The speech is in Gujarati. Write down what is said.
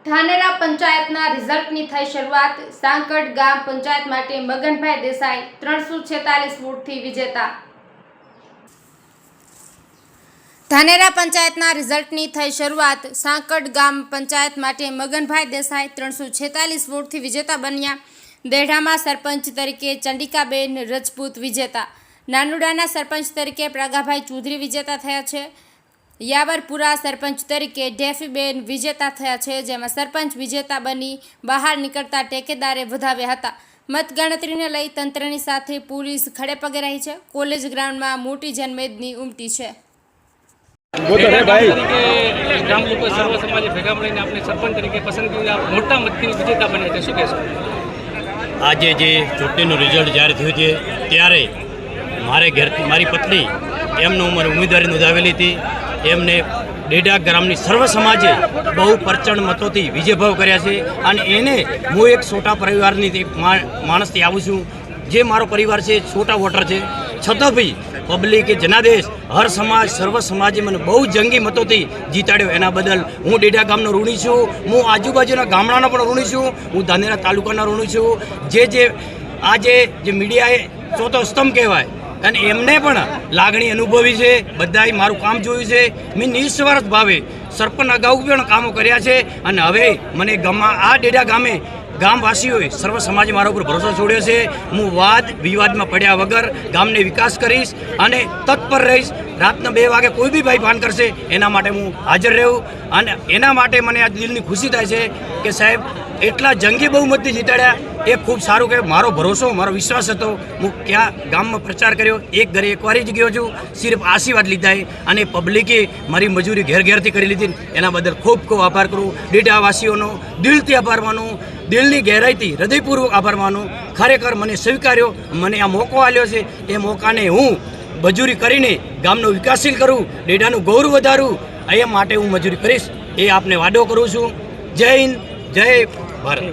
ધાનેરા પંચાયતના રિઝલ્ટની થઈ શરૂઆત। સાંકડ ગામ પંચાયત માટે મગનભાઈ દેસાઈ 346 વોટથી વિજેતા। ધાનેરા પંચાયતના રિઝલ્ટની થઈ શરૂઆત। સાંકડ ગામ પંચાયત માટે મગનભાઈ દેસાઈ 346 વોટથી વિજેતા બન્યા। દેઢામાં સરપંચ તરીકે ચંડિકાબેન રજપૂત વિજેતા। નાનુડાના સરપંચ તરીકે પ્રાગાભાઈ ચૌધરી વિજેતા થયા છે। યાવરપુરા સરપંચ તરીકે ડેફીબેન વિજેતા થયા છે, જેમાં સરપંચ વિજેતા બની બહાર નીકળતા ટેકેદારે વધાવ્યા હતા। મતગણતરીને લઈ તંત્રની સાથે પોલીસ ખડે પગે રહી છે। કોલેજ ગ્રાઉન્ડમાં મોટી જનમેદની ઉમટી છે। ગામ લોકો સર્વ સમાજે ભેગા મળીને આપણે સરપંચ તરીકે પસંદગી મોટા મતથી વિજેતા બન્યા છે, શું કહેશો? આજે જે ચૂંટણીનું રિઝલ્ટ જાહેર થયું છે ત્યારે મારે ઘેરથી મારી પત્ની એમનો ઉમેદવારી નોંધાવેલી હતી। એમને ડેડા ગ્રામની સર્વ સમાજે બહુ પ્રચંડ મતોથી વિજયભાવ કર્યા છે અને એને હું એક છોટા પરિવારની માણસથી આવું છું, જે મારો પરિવાર છે છોટા વોટર છે, છતાં બી પબ્લિકે જનાદેશ હર સમાજ સર્વ સમાજે મને બહુ જંગી મતોથી જીતાડ્યો। એના બદલ હું ડેડા ગામનો ઋણી છું, હું આજુબાજુના ગામડાનો પણ ઋણી છું, હું ધાનેરા તાલુકાના ઋણી છું। આજે જે મીડિયાએ ચોથો સ્તંભ કહેવાય અને એમને પણ લાગણી અનુભવી છે, બધાએ મારું કામ જોયું છે। મેં નિસ્વાર્થ ભાવે સરપંચ અગાઉ પણ કામો કર્યા છે અને હવે મને ગામમાં આ ડેડા ગામે ગામવાસીઓએ સર્વ સમાજે મારા ઉપર ભરોસો છોડ્યો છે। હું વાદ વિવાદમાં પડ્યા વગર ગામને વિકાસ કરીશ અને તત્પર રહીશ। રાતના 2 વાગે કોઈ બી ભાઈ ભાન કરશે એના માટે હું હાજર રહું અને એના માટે મને આ દિલની ખુશી થાય છે કે સાહેબ એટલા જંગી બહુમતથી જીતાડ્યા। એ ખૂબ સારું કે મારો ભરોસો મારો વિશ્વાસ હતો। હું ક્યાં ગામમાં પ્રચાર કર્યો, એક ઘરે એકવાર જ ગયો છું, સિર્ફ આશીર્વાદ લીધા અને પબ્લિકે મારી મજૂરી ઘેરથી કરી લીધી। એના બદલ ખૂબ ખૂબ આભાર કરું ડેડાવાસીઓનો, દિલથી આભાર માનું, દિલની ગહેરાઈથી હૃદયપૂર્વક આભાર માનું। ખરેખર મને સ્વીકાર્યો, મને આ મોકો આપ્યો છે, એ મોકાને હું મજૂરી કરીને ગામનો વિકાસશીલ કરું, ડેડાનું ગૌરવ વધારું, એ માટે હું મજૂરી કરીશ, એ આપને વાદો કરું છું। જય હિન્દ, જય ભારત।